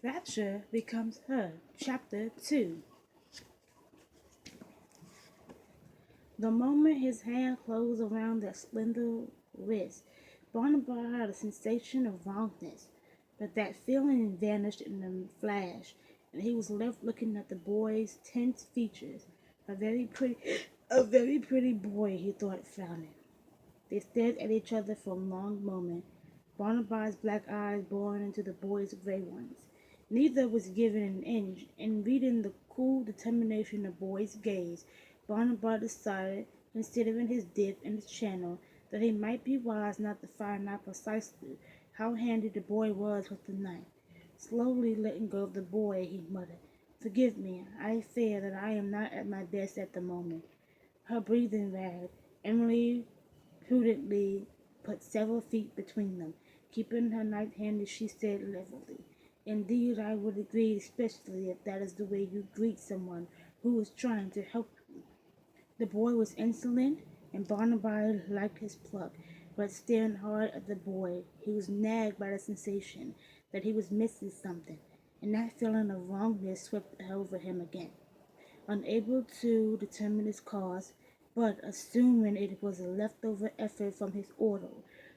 Rapture becomes her. Chapter 2. The moment his hand closed around that slender wrist, Barnabas had a sensation of wrongness, but that feeling vanished in a flash, and he was left looking at the boy's tense features. A very pretty, a very pretty boy, he thought, frowning. They stared at each other for a long moment, Barnabas' black eyes boring into the boy's gray ones. Neither was given an inch, and reading the cool determination of the boy's gaze, Barnabas decided, considering his dip in the channel, that he might be wise not to find out precisely how handy the boy was with the knife. Slowly letting go of the boy, he muttered, "Forgive me, I fear that I am not at my best at the moment." Her breathing ragged. Emily prudently put several feet between them. Keeping her knife handy, she said levelly, "Indeed, I would agree, especially if that is the way you greet someone who is trying to help you." The boy was insolent, and Barnaby liked his pluck, but staring hard at the boy, he was nagged by the sensation that he was missing something, and that feeling of wrongness swept over him again. Unable to determine its cause, but assuming it was a leftover effort from his order,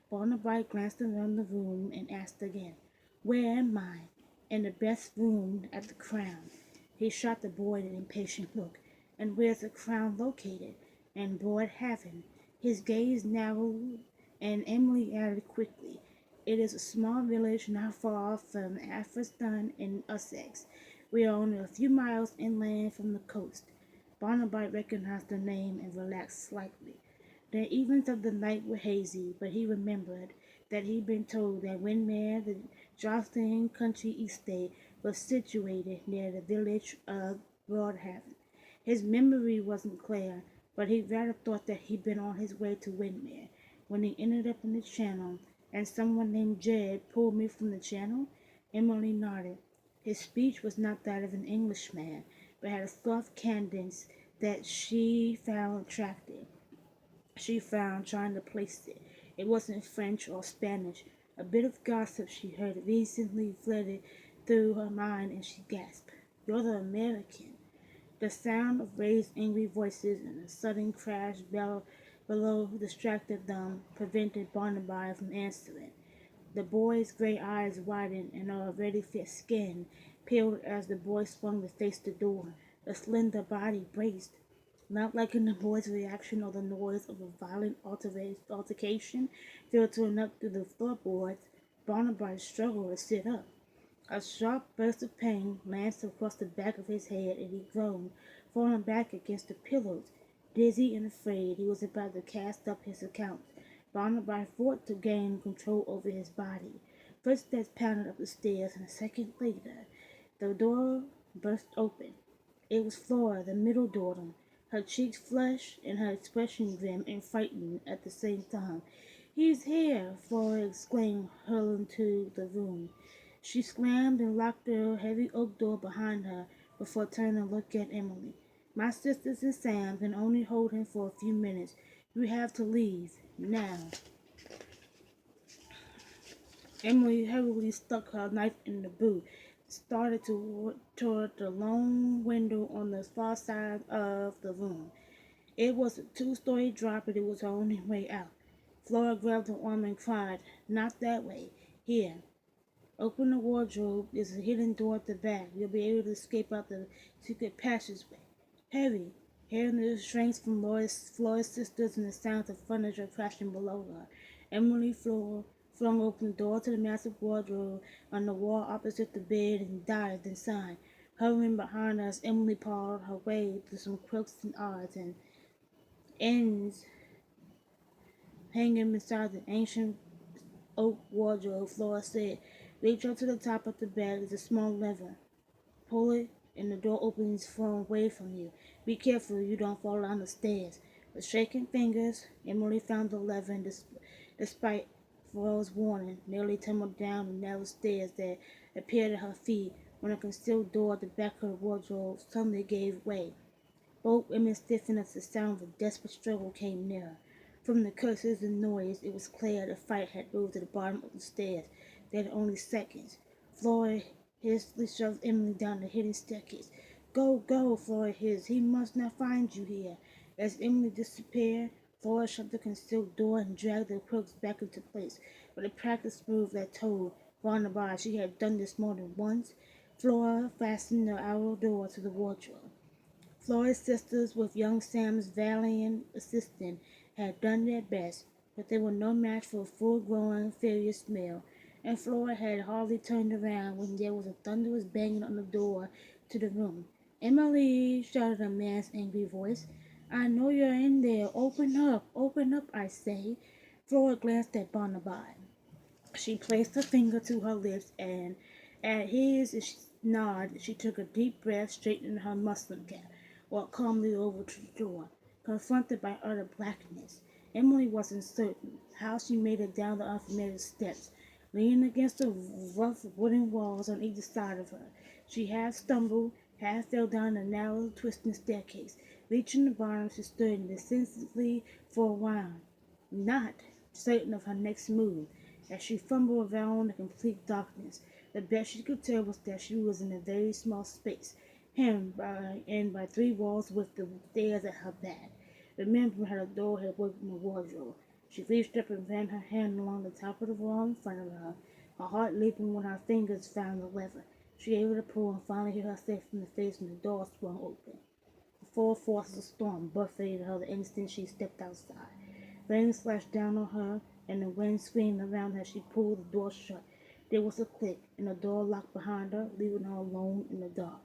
Barnaby glanced around the room and asked again, "Where am I?" "In the best room at the Crown." He shot the boy an impatient look. "And where's the Crown located?" "In Broad Haven." His gaze narrowed, and Emily added quickly, "It is a small village not far from Atherstone in Essex. We are only a few miles inland from the coast." Barnaby recognized the name and relaxed slightly. The evenings of the night were hazy, but he remembered that he'd been told that Windermere, the jostling country estate, was situated near the village of Broadhaven. His memory wasn't clear, but he rather thought that he'd been on his way to Windermere when he ended up in the channel, and someone named Jed pulled me from the channel. Emily nodded. His speech was not that of an Englishman, but had a soft cadence that she found attractive. She found trying to place it. It wasn't French or Spanish. A bit of gossip she heard recently flitted through her mind, and she gasped, "You're the American." The sound of raised angry voices and a sudden crash below distracted them, prevented Barnaby from answering. The boy's gray eyes widened, and her already fit skin peeled as the boy swung to face the door. The slender body braced. Not liking the boy's reaction or the noise of a violent altercation filtering up through the floorboards, Barnaby struggled to sit up. A sharp burst of pain lanced across the back of his head, and he groaned, falling back against the pillows. Dizzy and afraid, he was about to cast up his accounts. Barnaby fought to gain control over his body. Footsteps pounded up the stairs, and a second later, the door burst open. It was Flora, the middle daughter, her cheeks flushed and her expression grim and frightened at the same time. "He's here!" Flora exclaimed, hurling to the room. She slammed and locked the heavy oak door behind her before turning to look at Emily. "My sisters and Sam can only hold him for a few minutes. You have to leave now." Emily heavily stuck her knife in the boot, started toward the long window on the far side of the room. It was a two-story drop, but it was her only way out. Flora grabbed her arm and cried, "Not that way. Here. Open the wardrobe. There's a hidden door at the back. You'll be able to escape out the secret passageway. Hurry!" Hearing the shrieks from Flora's sisters and the sounds of furniture crashing below her, Emily flung open the door to the massive wardrobe on the wall opposite the bed and dived inside. Hovering behind us, Emily pawed her way through some quilts and odds and ends hanging beside the ancient oak wardrobe. Flora said, "Reach up to the top of the bed. There's a small lever. Pull it, and the door opens from away from you. Be careful you don't fall down the stairs." With shaking fingers, Emily found the lever and, despite Flora's warning, nearly tumbled down the narrow stairs that appeared at her feet when a concealed door at the back of the wardrobe suddenly gave way. Both women stiffened as the sound of a desperate struggle came nearer. From the curses and noise, it was clear the fight had moved to the bottom of the stairs. They had only seconds. Flora hastily shoved Emily down the hidden staircase. Go, go, Flora hissed. He must not find you here. As Emily disappeared, Flora shut the concealed door and dragged the quilts back into place. With a practiced move that told Barnaby she had done this more than once, Flora fastened the outer door to the wardrobe. Flora's sisters, with young Sam's valiant assistant, had done their best, but they were no match for a full-grown, furious male, and Flora had hardly turned around when there was a thunderous banging on the door to the room. Emily, shouted a man's angry voice. I know you're in there. Open up, I say. Flora glanced at Barnaby. She placed her finger to her lips, and at his nod she took a deep breath, straightened her muslin cap, walked calmly over to the door. Confronted by utter blackness, Emily wasn't certain how she made it down the unfamiliar steps. Leaning against the rough wooden walls on either side of her, she half stumbled, half fell down the narrow, twisting staircase. Reaching the bottom, she stood indecisive for a while, not certain of her next move. As she fumbled around in the complete darkness, the best she could tell was that she was in a very small space, hemmed by three walls with the stairs at her back. Remembering how the door had worked in the wardrobe, she reached up and ran her hand along the top of the wall in front of her, her heart leaping when her fingers found the lever. She was able to pull and finally hit herself in the face when the door swung open. The full force of the storm buffeted her the instant she stepped outside. Rain slashed down on her, and the wind screamed around her as she pulled the door shut. There was a click, and the door locked behind her, leaving her alone in the dark.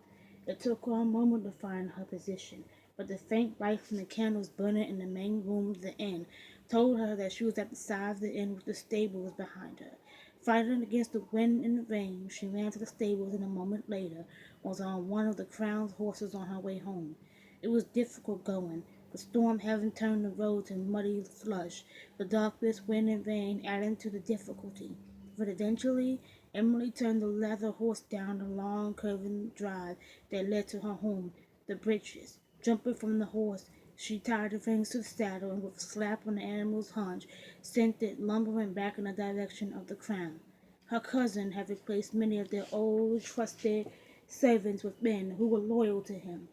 It took her a moment to find her position, but the faint light from the candles burning in the main room of the inn told her that she was at the side of the inn with the stables behind her. Fighting against the wind and the rain, she ran to the stables and a moment later was on one of the crown's horses on her way home. It was difficult going, the storm having turned the road to muddy slush, the darkness, wind, and rain adding to the difficulty. But eventually, Emily turned the leather horse down the long, curving drive that led to her home, the breeches. Jumping from the horse, she tied the reins to the saddle and with a slap on the animal's haunch, sent it lumbering back in the direction of the crown. Her cousin had replaced many of their old, trusted servants with men who were loyal to him,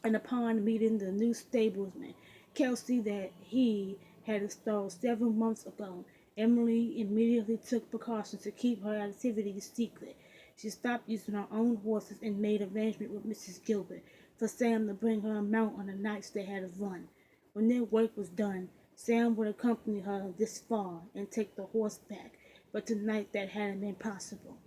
and upon meeting the new stablesman, Kelsey, that he had installed several months ago, Emily immediately took precautions to keep her activities secret. She stopped using her own horses and made arrangements with Mrs. Gilbert for Sam to bring her a mount on the nights they had a run. When their work was done, Sam would accompany her this far and take the horse back, but tonight that hadn't been possible.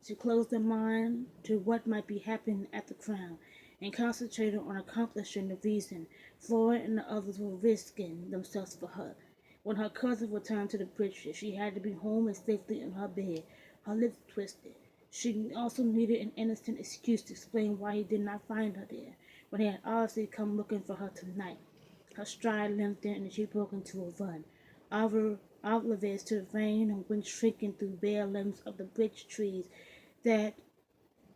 She closed her mind to what might be happening at the Crown, and concentrated on accomplishing the reason Flora and the others were risking themselves for her. When her cousin returned to the breeches, she had to be home and safely in her bed, her lips twisted. She also needed an innocent excuse to explain why he did not find her there, when he had obviously come looking for her tonight. Her stride lengthened and she broke into a run. Outlives to the rain and wind shrieking through bare limbs of the birch trees that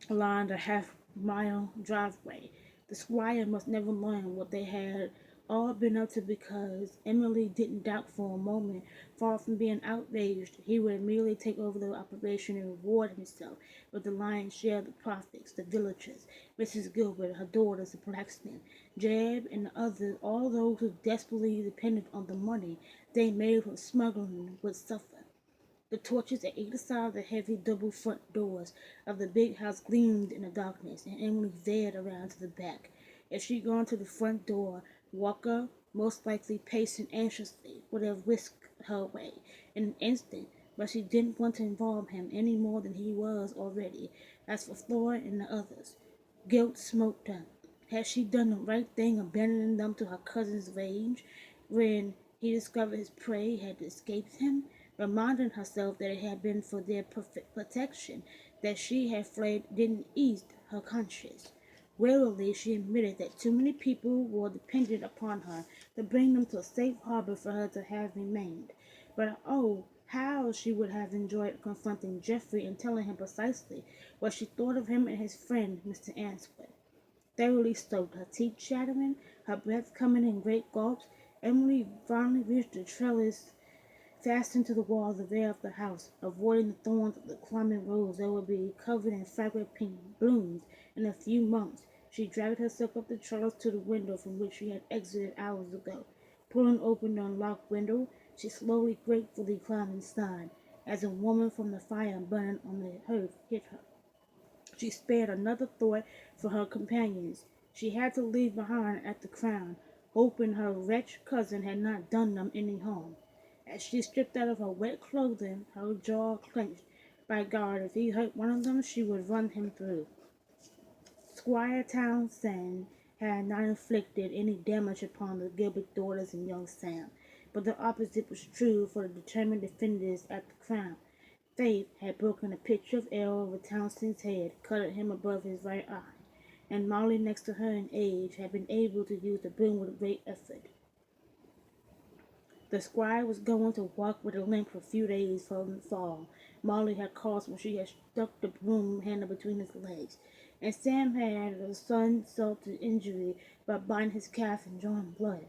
lined a half-mile driveway. The squire must never learn what they had all been up to, because Emily didn't doubt for a moment. Far from being outraged, he would immediately take over the operation and reward himself with the lion's share of the profits. The villagers, Mrs. Gilbert, her daughters, the blacksmith, Jeb, and the others, all those who desperately depended on the money they made from smuggling, would suffer. The torches at either side of the heavy double front doors of the big house gleamed in the darkness, and Emily veered around to the back. If she'd gone to the front door, Walker, most likely pacing anxiously, would have whisked her away in an instant, but she didn't want to involve him any more than he was already. As for Flora and the others, guilt smote her. Had she done the right thing, abandoning them to her cousin's rage when he discovered his prey had escaped him, reminding herself that it had been for their protection that she had fled didn't ease her conscience. Wearily she admitted that too many people were dependent upon her to bring them to a safe harbor for her to have remained. But oh, how she would have enjoyed confronting Geoffrey and telling him precisely what she thought of him and his friend, Mr. Answorth. Thoroughly soaked, her teeth chattering, her breath coming in great gulps, Emily finally reached the trellis fastened to the wall of the rear of the house, avoiding the thorns of the climbing rose that would be covered in fragrant pink blooms in a few months. She dragged herself up the trellis to the window from which she had exited hours ago. Pulling open the unlocked window, she slowly, gratefully climbed inside. As a woman from the fire burning on the hearth hit her, she spared another thought for her companions. She had to leave behind at the Crown, hoping her wretched cousin had not done them any harm. As she stripped out of her wet clothing, her jaw clenched. By God, if he hurt one of them, she would run him through. Squire Townsend had not inflicted any damage upon the Gilbert daughters and young Sam, but the opposite was true for the determined defenders at the Crown. Faith had broken a pitcher of ale over Townsend's head, cutting him above his right eye, and Molly, next to her in age, had been able to use the broom with great effort. The squire was going to walk with a limp for a few days from the fall. Molly had caused when she had stuck the broom handle between his legs, and Sam had a sun-salted injury by biting his calf and drawing blood.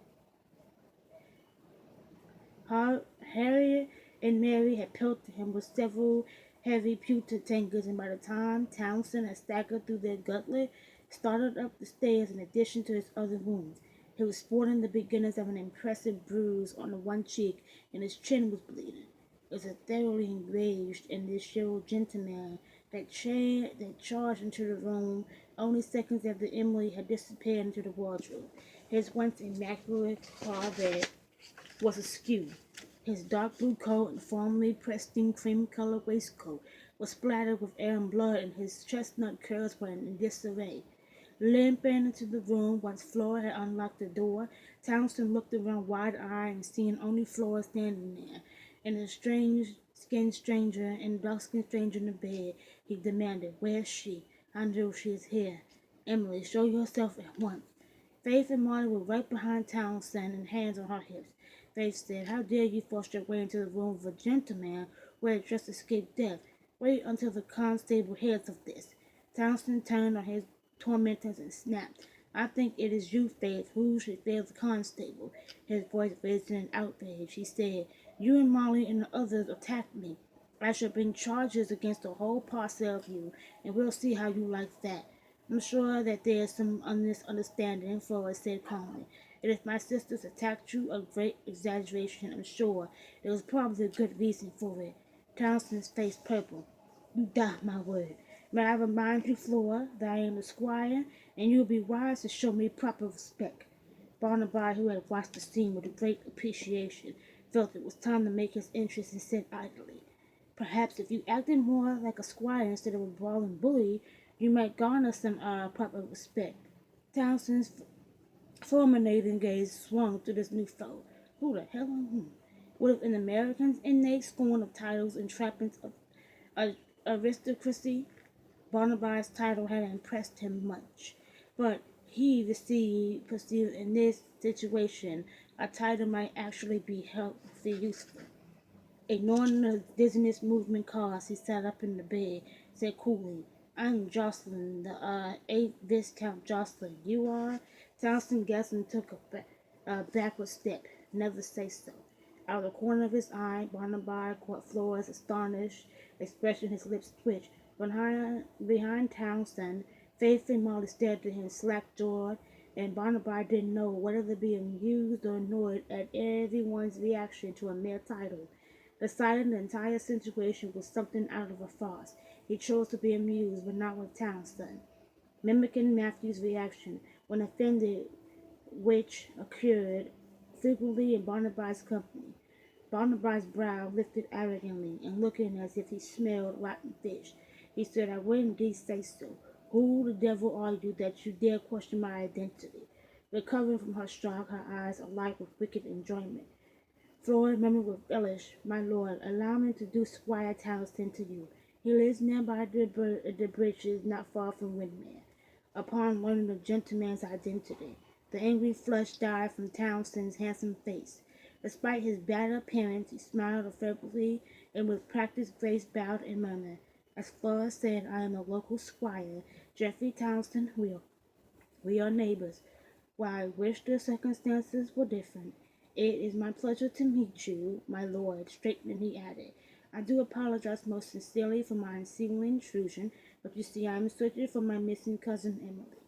Harriet and Mary had pelted him with several heavy pewter tankards, and by the time Townsend had staggered through their gauntlet, started up the stairs in addition to his other wounds. He was sporting the beginnings of an impressive bruise on the one cheek, and his chin was bleeding. It was a thoroughly enraged and disheveled gentleman that charged into the room only seconds after Emily had disappeared into the wardrobe. His once immaculate closet was askew. His dark blue coat and formerly pristine cream-colored waistcoat was splattered with air and blood, and his chestnut curls were in disarray. Limping into the room once Flora had unlocked the door, Townsend looked around wide-eyed and seeing only Flora standing there, and a strange-skinned stranger and dark-skinned stranger in the bed, he demanded, "Where is she? I know she is here. Emily, show yourself at once." Faith and Molly were right behind Townsend and hands on her hips. Faith said, "How dare you force your way into the room of a gentleman who had just escaped death? Wait until the constable hears of this." Townsend turned on his tormentors and snapped, "I think it is you, Faith, who should fear the constable." His voice raised in outrage. He said, "You and Molly and the others attacked me. I shall bring charges against the whole parcel of you, and we'll see how you like that." "I'm sure that there is some misunderstanding," Flora said calmly. "And if my sisters attacked you, a great exaggeration, I'm sure. There was probably a good reason for it." Townsend's face purple. "You doubt my word. May I remind you, Flora, that I am the squire, and you will be wise to show me proper respect." Barnaby, who had watched the scene with great appreciation, felt it was time to make his entrance and said idly, "Perhaps if you acted more like a squire instead of a brawling bully, you might garner some proper respect." Townsend's fulminating gaze swung to this new foe. Who the hell am whom? Would an American's innate scorn of titles and trappings of aristocracy? Barnaby's title had impressed him much, but he perceived in this situation a title might actually be helpfully useful. Ignoring the dizziness movement caused, he sat up in the bed, said coolly, "I'm Jocelyn, the 8th Viscount Jocelyn. You are?" Townsend guessed and took a backward step. "Never say so." Out of the corner of his eye, Barnaby caught Flora's astonished expression. His lips twitched. Behind Townsend, Faith and Molly stared at him slack-jawed, and Barnaby didn't know whether to be amused or annoyed at everyone's reaction to a mere title. Deciding the entire situation was something out of a farce, he chose to be amused, but not with Townsend. Mimicking Matthew's reaction when offended, which occurred frequently in Barnaby's company. Barnaby's brow lifted arrogantly, and looking as if he smelled rotten fish, he said, "I would indeed say so. Who the devil are you that you dare question my identity?" Recovering from her shock, her eyes alight with wicked enjoyment, Flora murmured with relish, "My lord, allow me to introduce Squire Townsend to you. He lives near by the bridges, not far from Windmere." Upon learning the gentleman's identity, the angry flush died from Townsend's handsome face. Despite his bad appearance, he smiled affably and with practised grace bowed and murmured, "As Flora said, I am a local squire, Geoffrey Townsend. We are neighbors. While I wish the circumstances were different." It is my pleasure to meet you, my lord, straightening he added. I do apologize most sincerely for my unseemly intrusion, but you see I am searching for my missing cousin Emily.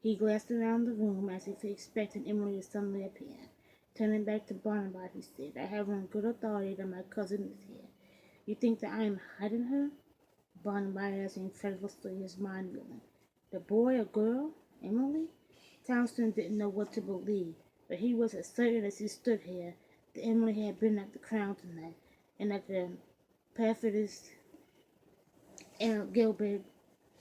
He glanced around the room as if expecting Emily to suddenly appear. Turning back to Barnabas, he said, I have on good authority that my cousin is here. You think that I am hiding her? Barnabas asked incredulously, his mind reeling. The boy or girl? Emily? Townsend didn't know what to believe, but he was as certain as he stood here that Emily had been at the Crown tonight, and that the perfidious Gilbert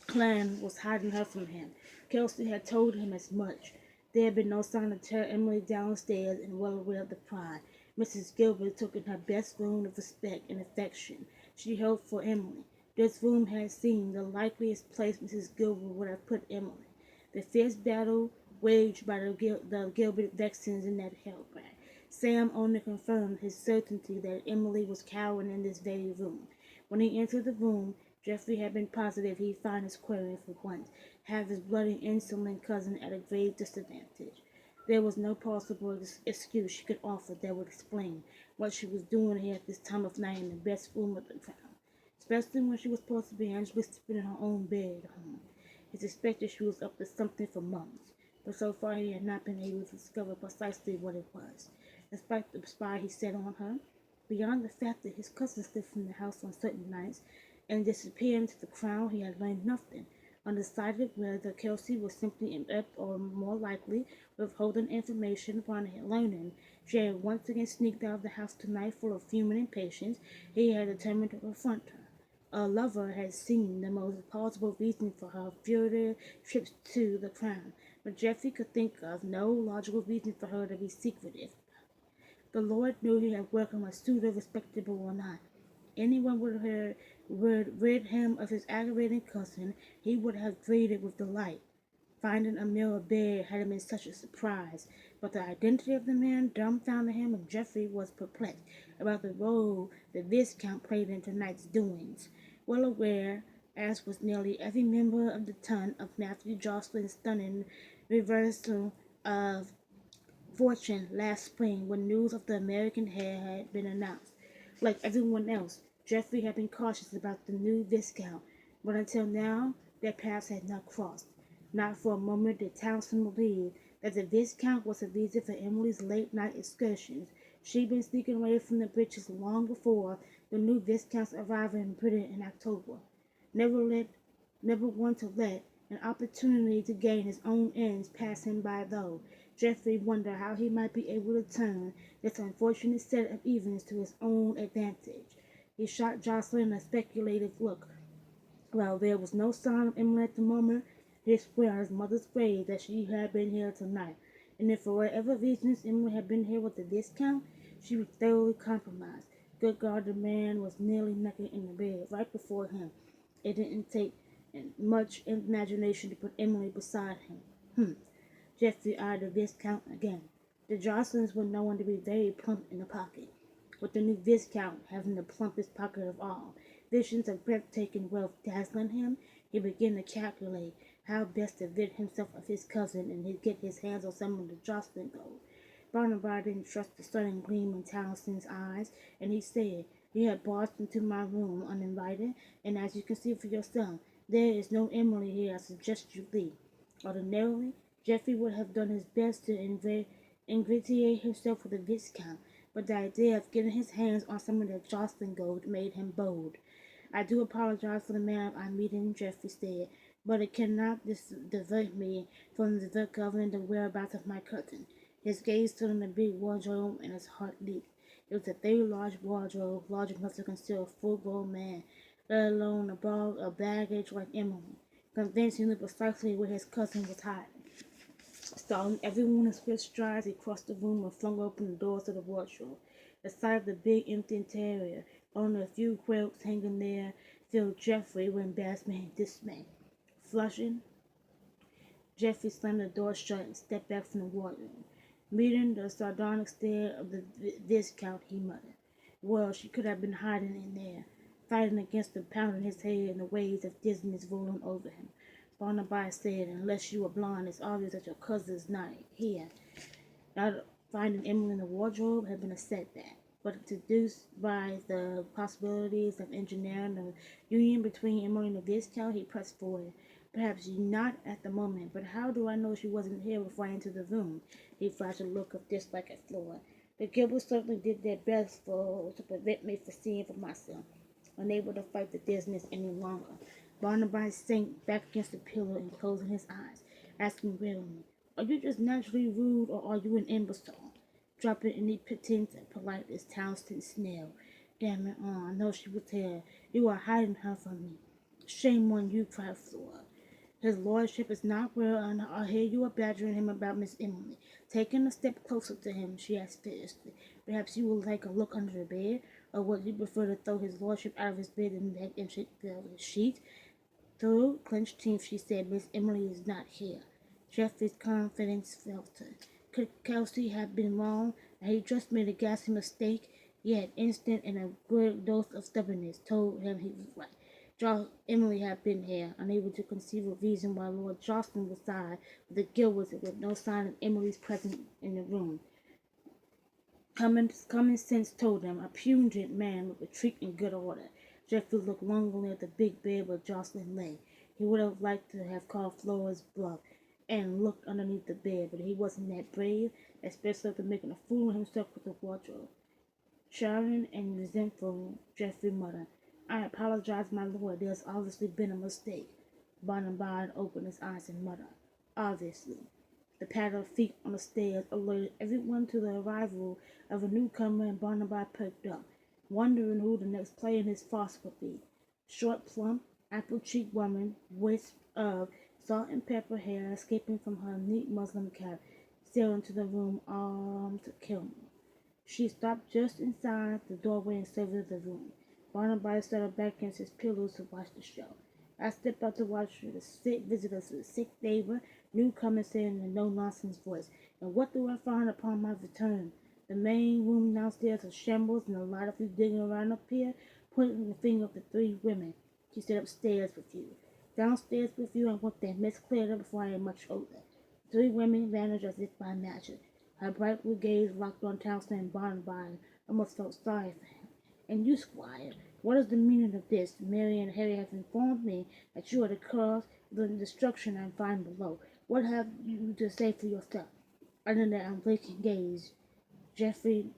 clan was hiding her from him. Kelsey had told him as much. There had been no sign to tear Emily downstairs, and well aware of the pride Mrs. Gilbert took in her best room of respect and affection she held for Emily. This room had seemed the likeliest place Mrs. Gilbert would have put Emily. The fierce battle waged by the Gilbert Vexens in that hellback. Sam only confirmed his certainty that Emily was cowering in this very room. When he entered the room, Geoffrey had been positive he'd find his query for once, have his bloody, insolent cousin at a grave disadvantage. There was no possible excuse she could offer that would explain what she was doing here at this time of night in the best room of the Crown, especially when she was supposed to be anxiously sleeping in her own bed at home. He suspected she was up to something for months, but so far he had not been able to discover precisely what it was. Despite the spy he set on her, beyond the fact that his cousin slipped from the house on certain nights and disappeared into the Crown, he had learned nothing. Undecided whether Kelsey was simply inept or more likely withholding information upon learning she had once again sneaked out of the house tonight full of human impatience, he had determined to confront her. A lover had seemed the most plausible reason for her furtive trips to the Crown, but Geoffrey could think of no logical reason for her to be secretive. The Lord knew he had welcomed a suitor, respectable or not. Anyone would rid him of his aggravating cousin, he would have greeted with delight. Finding Emil abed had been such a surprise, but the identity of the man dumbfounded him, and Geoffrey was perplexed about the role the Viscount played in tonight's doings. Well aware, as was nearly every member of the ton, of Matthew Jocelyn's stunning reversal of fortune last spring when news of the American heir had been announced. Like everyone else, Geoffrey had been cautious about the new Viscount, but until now their paths had not crossed. Not for a moment did Townsend believe that the Viscount was the reason for Emily's late-night excursions. She'd been sneaking away from the breeches long before the new Viscount's arrival in Britain in October. Never one to let an opportunity to gain his own ends pass him by, though. Geoffrey wondered how he might be able to turn this unfortunate set of events to his own advantage. He shot Jocelyn a speculative look. While there was no sign of Emily at the moment, he swore on his mother's grave that she had been here tonight, and if for whatever reasons Emily had been here with the Viscount, she was thoroughly compromised. Good God, the man was nearly naked in the bed right before him. It didn't take much imagination to put Emily beside him. Geoffrey eyed the Viscount again. The Jocelyns were known to be very plump in the pocket, with the new Viscount having the plumpest pocket of all. Visions of breathtaking wealth dazzling him, he began to calculate how best to rid himself of his cousin and get his hands on some of the Jocelyn gold. Barnabas didn't trust the sudden gleam in Townsend's eyes, and he said, You have barged into my room uninvited, and as you can see for yourself, there is no Emily here. I suggest you leave. Ordinarily, Geoffrey would have done his best to ingratiate himself with the Viscount, but the idea of getting his hands on some of the Jocelyn gold made him bold. I do apologize for the manner I'm meeting, Geoffrey said, but it cannot divert me from discovering the whereabouts of my cousin. His gaze stood on the big wardrobe, and his heart leaped. It was a very large wardrobe, large enough to conceal a full-grown man, let alone a bag of baggage like Emily. Convinced he knew precisely where his cousin was hiding. Stalling everyone in swift strides, he crossed the room and flung open the doors of the wardrobe. The sight of the big empty interior, only a few quilts hanging there, filled Geoffrey with embarrassment and dismay. Flushing, Geoffrey slammed the door shut and stepped back from the wardrobe. Meeting the sardonic stare of the Viscount, he muttered, Well, she could have been hiding in there, fighting against the pounding his head and the waves of dizziness rolling over him. Barnabas said, Unless you are blind, it's obvious that your cousin is not here. Not Finding Emily in the wardrobe had been a setback, but seduced by the possibilities of engineering a union between Emily and the Viscount, he pressed forward. Perhaps not at the moment, but how do I know she wasn't here before I entered the room? He flashed a look of dislike at Flora. The Gilberts certainly did their best to prevent me from seeing for myself, unable to fight the dizziness any longer. Barnaby sank back against the pillow and closing his eyes, asking wearily, "Are you just naturally rude, or are you an imbecile?" Dropping any pretense at politeness, Townsend snarled, "Damn it all, I know she was here. You are hiding her from me." "Shame on you," cried Flora. "His lordship is not well, and I hear you are badgering him about Miss Emily." Taking a step closer to him, she asked fiercely, "Perhaps you would like a look under the bed, or would you prefer to throw his lordship out of his bed and beg and shake the sheet?" Through clenched teeth, she said, "Miss Emily is not here." Geoffrey's confidence faltered. Could Kelsey have been wrong? Had he just made a ghastly mistake? Yet instant and a good dose of stubbornness told him he was right. Emily had been here, unable to conceive a reason why Lord Jocelyn would side with the Gilberts with no sign of Emily's presence in the room. Common sense told him a pungent man would retreat in good order. Geoffrey looked longingly at the big bed where Jocelyn lay. He would have liked to have called Flora's bluff and looked underneath the bed, but he wasn't that brave, especially after making a fool of himself with the wardrobe. Shivering and resentful, Geoffrey muttered, "I apologize, my lord. There's obviously been a mistake." Barnaby opened his eyes and muttered, "Obviously." The patter of feet on the stairs alerted everyone to the arrival of a newcomer, and Barnaby perked up, wondering who the next player in his farce would be. Short, plump, apple-cheeked woman, wisp of salt-and-pepper hair escaping from her neat muslin cap, sailed into the room armed to kill me. She stopped just inside the doorway and surveyed the room. Barnaby settled back against his pillows to watch the show. I stepped out to watch the sick visitors, the sick neighbor, newcomer saying in a no-nonsense voice, "And what do I find upon my return? The main room downstairs is shambles, and a lot of you digging around up here, pointing the finger at the three women. She said upstairs with you. Downstairs with you, I want that Miss Clear before I am much older." Three women vanished as if by magic. Her bright blue gaze locked on Townsend and Barnaby. Almost felt sorry for him. "And you, squire, what is the meaning of this? Mary and Harry have informed me that you are the cause of the destruction I find below. What have you to say for yourself?" Under that unblinking gaze, Geoffrey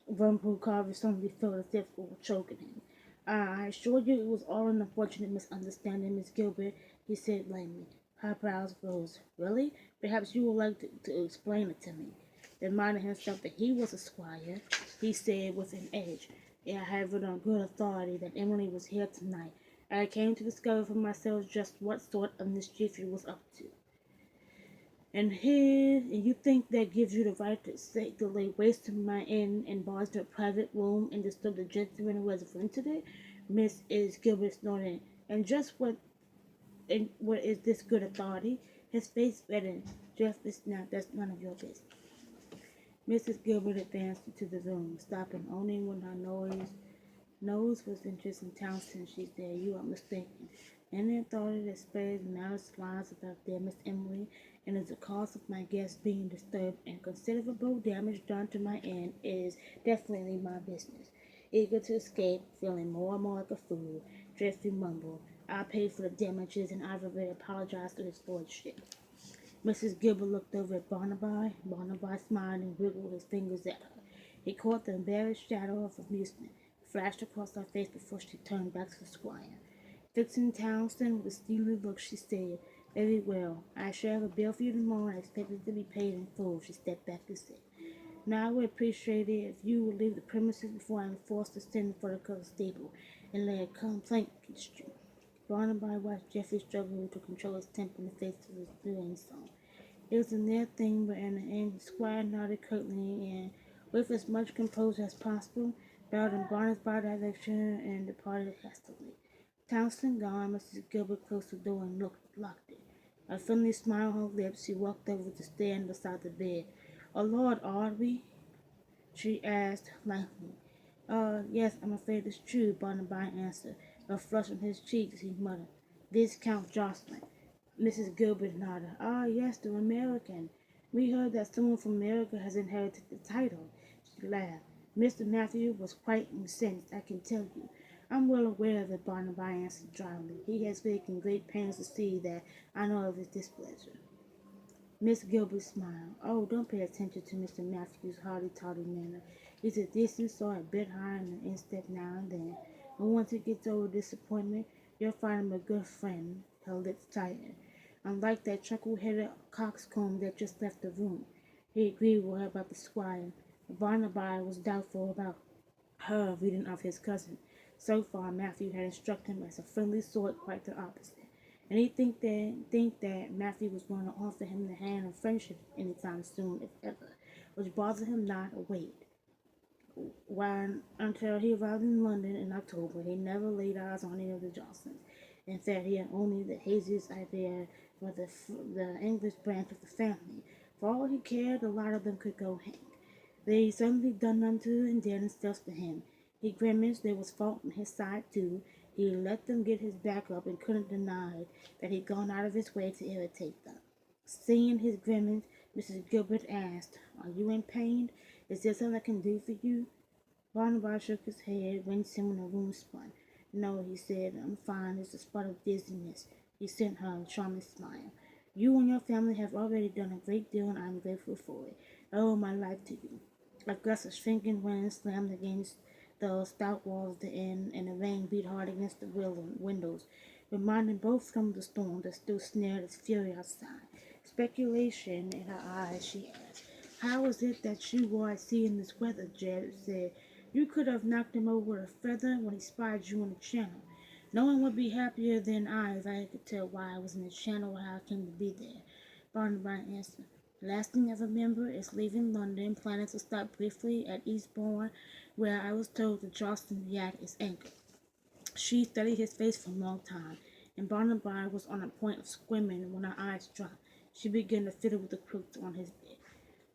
Carver suddenly felt as if it were choking him. "I assure you it was all an unfortunate misunderstanding, Miss Gilbert," he said lamely. Her brows rose. "Really? Perhaps you would like to explain it to me." Reminding himself that he was a squire, he said with an edge, "Yeah, I have it on good authority that Emily was here tonight. I came to discover for myself just what sort of mischief she was up to." And you think that gives you the right to lay waste to my inn and bars to a private room and disturb the gentleman who has rented it? Mrs. Gilbert snorted. And what is this good authority?" His face reddened. "Jeff, that's none of your business." Mrs. Gilbert advanced into the room, stopping only when her nose was interested in Townsend. She said, "You are mistaken. Any authority that spreads malice lies about their Miss Emily, and is the cause of my guests being disturbed and considerable damage done to my inn, is definitely my business." Eager to escape, feeling more and more like a fool, Geoffrey mumbled, "I paid for the damages, and I've already apologized to his lordship." Mrs. Gilbert looked over at Barnaby. Barnaby smiled and wiggled his fingers at her. He caught the embarrassed shadow of amusement flashed across her face before she turned back to the squire. Fixing Townsend with a steely look, she said, "Very well. I shall have a bill for you tomorrow, and I expect it to be paid in full." She stepped back and said, "Now I would appreciate it if you would leave the premises before I am forced to send for the constable and lay a complaint against you." Barnaby watched Geoffrey struggle to control his temper in the face of his doing so. It was a near thing, but in the end, the squire nodded curtly and, with as much composure as possible, bowed in Barnaby's direction and departed hastily. Townsend gone, Mrs. Gilbert closed the door and locked it. A friendly smile on her lips, she walked over to stand beside the bed. "Oh, Lord, are we?" she asked lightly. Yes, I'm afraid it's true," Barnaby answered. A flush on his cheeks, he muttered, "Viscount Jocelyn." Mrs. Gilbert nodded. "Ah, yes, the American. We heard that someone from America has inherited the title. She laughed. Mr. Matthew was quite incensed, I can tell you. I'm well aware of it, Barnaby answered dryly. He has taken great pains to see that I know of his displeasure. Miss Gilbert smiled. Oh, don't pay attention to Mr. Matthew's haughty-taughty manner. He's a decent sort, a bit high in the instep now and then. And once he gets over disappointment, you'll find him a good friend. Her lips tightened. Unlike that chuckle-headed coxcomb that just left the room. He agreed with her about the squire. Barnaby was doubtful about her reading of his cousin. So far, Matthew had instructed him as a friendly sort, quite the opposite. And he think that Matthew was going to offer him the hand of friendship any time soon, if ever, which bothered him not a whit. While until he arrived in London in October, he never laid eyes on any of the Johnsons. In fact, he had only the haziest idea for the English branch of the family. For all he cared, a lot of them could go hang. They certainly done unto and did themselves to him. He grimaced. There was fault on his side too. He let them get his back up and couldn't deny that he'd gone out of his way to irritate them. Seeing his grimace, Mrs. Gilbert asked, Are you in pain? Is there something I can do for you? Barnabas shook his head, wincing when the room spun. No, he said, I'm fine. It's a spot of dizziness. He sent her a charming smile. You and your family have already done a great deal, and I'm grateful for it. I owe my life to you. A gust of shrinking wind slammed against the stout walls of the inn, and the rain beat hard against the windows, reminding both from the storm that still snared its fury outside. Speculation in her eyes, she asked, How is it that you were at sea in this weather? Jed said. You could have knocked him over with a feather when he spied you in the channel. No one would be happier than I if I could tell why I was in the channel or how I came to be there. Barnaby answered. The last thing I remember is leaving London, planning to stop briefly at Eastbourne, where I was told the Charleston yacht is anchored. She studied his face for a long time, and Barnaby was on the point of squirming when her eyes dropped. She began to fiddle with the crooks on his bed.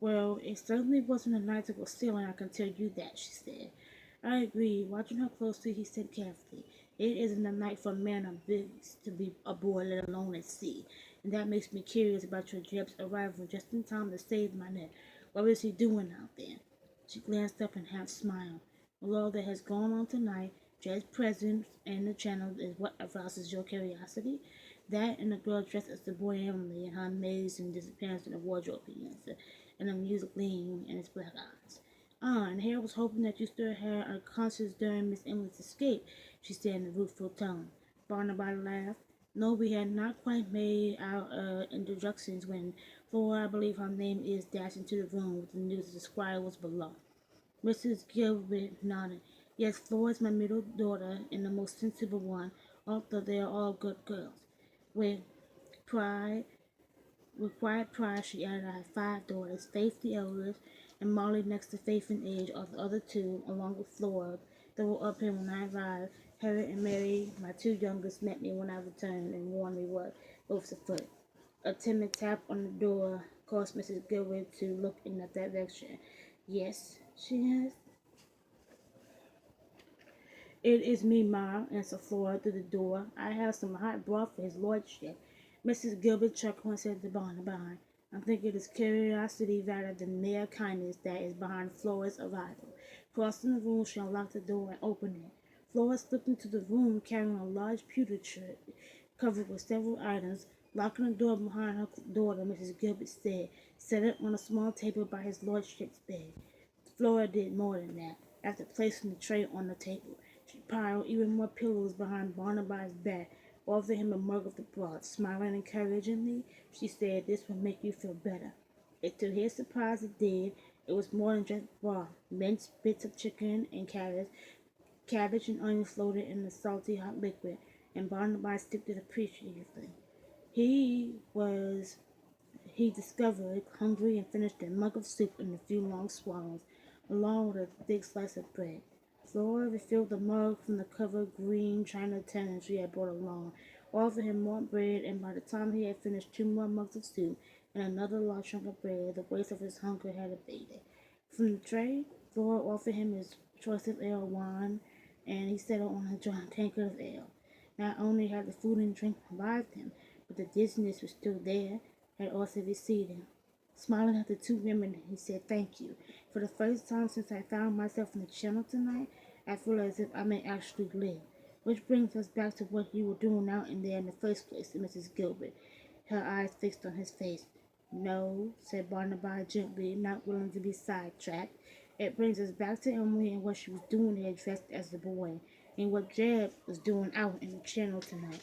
Well, it certainly wasn't a night to go sailing, I can tell you that, she said. I agree. Watching her closely, he said carefully, It isn't a night for a man of business to be aboard, let alone at sea. And that makes me curious about your Jeb's arrival just in time to save my neck. What is he doing out there? She glanced up and half smiled. With all that has gone on tonight, Jed's presence in the channel is what arouses your curiosity. That and the girl dressed as the boy Emily and her amazing disappearance in the wardrobe, he answered, an amused gleam in his black eyes. Ah, and Harry was hoping that you still had unconscious during Miss Emily's escape, she said in a rueful tone. Barnaby laughed. No, we had not quite made our introductions when Flora, I believe her name is, dashed into the room with the news that the squire was below. Mrs. Gilbert nodded. Yes, Flora is my middle daughter and the most sensible one, although they are all good girls. With pride with quiet pride, she added, I have 5 daughters, Faith the eldest, and Molly next to Faith in age, are the other 2, along with Flora. They were up here when I arrived. Harriet and Mary, my 2 youngest, met me when I returned and warned me what was afoot. A timid tap on the door caused Mrs. Gilbert to look in that direction. Yes, she asked. It is me, Ma, answered Flora through the door. I have some hot broth for his lordship. Mrs. Gilbert chuckled and said to Barnaby, I think it is curiosity rather than mere kindness that is behind Flora's arrival. Crossing the room, she unlocked the door and opened it. Flora slipped into the room carrying a large pewter tray covered with several items. Locking the door behind her daughter, Mrs. Gilbert said, Set it on a small table by his lordship's bed. Flora did more than that. After placing the tray on the table, she piled even more pillows behind Barnaby's back, offered him a mug of the broth. Smiling encouragingly, she said, This will make you feel better. And to his surprise it did. It was more than just broth. Minced bits of chicken and cabbage and onions floated in the salty hot liquid, and Barnaby sipped it appreciatively. He was, he discovered, hungry and finished a mug of soup in a few long swallows, along with a thick slice of bread. Flora refilled the mug from the covered green china tin she had brought along, offered him more bread, and by the time he had finished 2 more mugs of soup and another large chunk of bread, the waste of his hunger had abated. From the tray, Flora offered him his choice of ale wine, and he settled on a giant tankard of ale. Not only had the food and drink revived him, but the dizziness was still there, had also receded. Smiling at the two women, he said, "Thank you. For the first time since I found myself in the channel tonight, I feel as if I may actually live." Which brings us back to what you were doing out in there in the first place, Mrs. Gilbert, her eyes fixed on his face. "No," said Barnaby gently, not willing to be sidetracked. "It brings us back to Emily and what she was doing there dressed as a boy, and what Jeb was doing out in the channel tonight."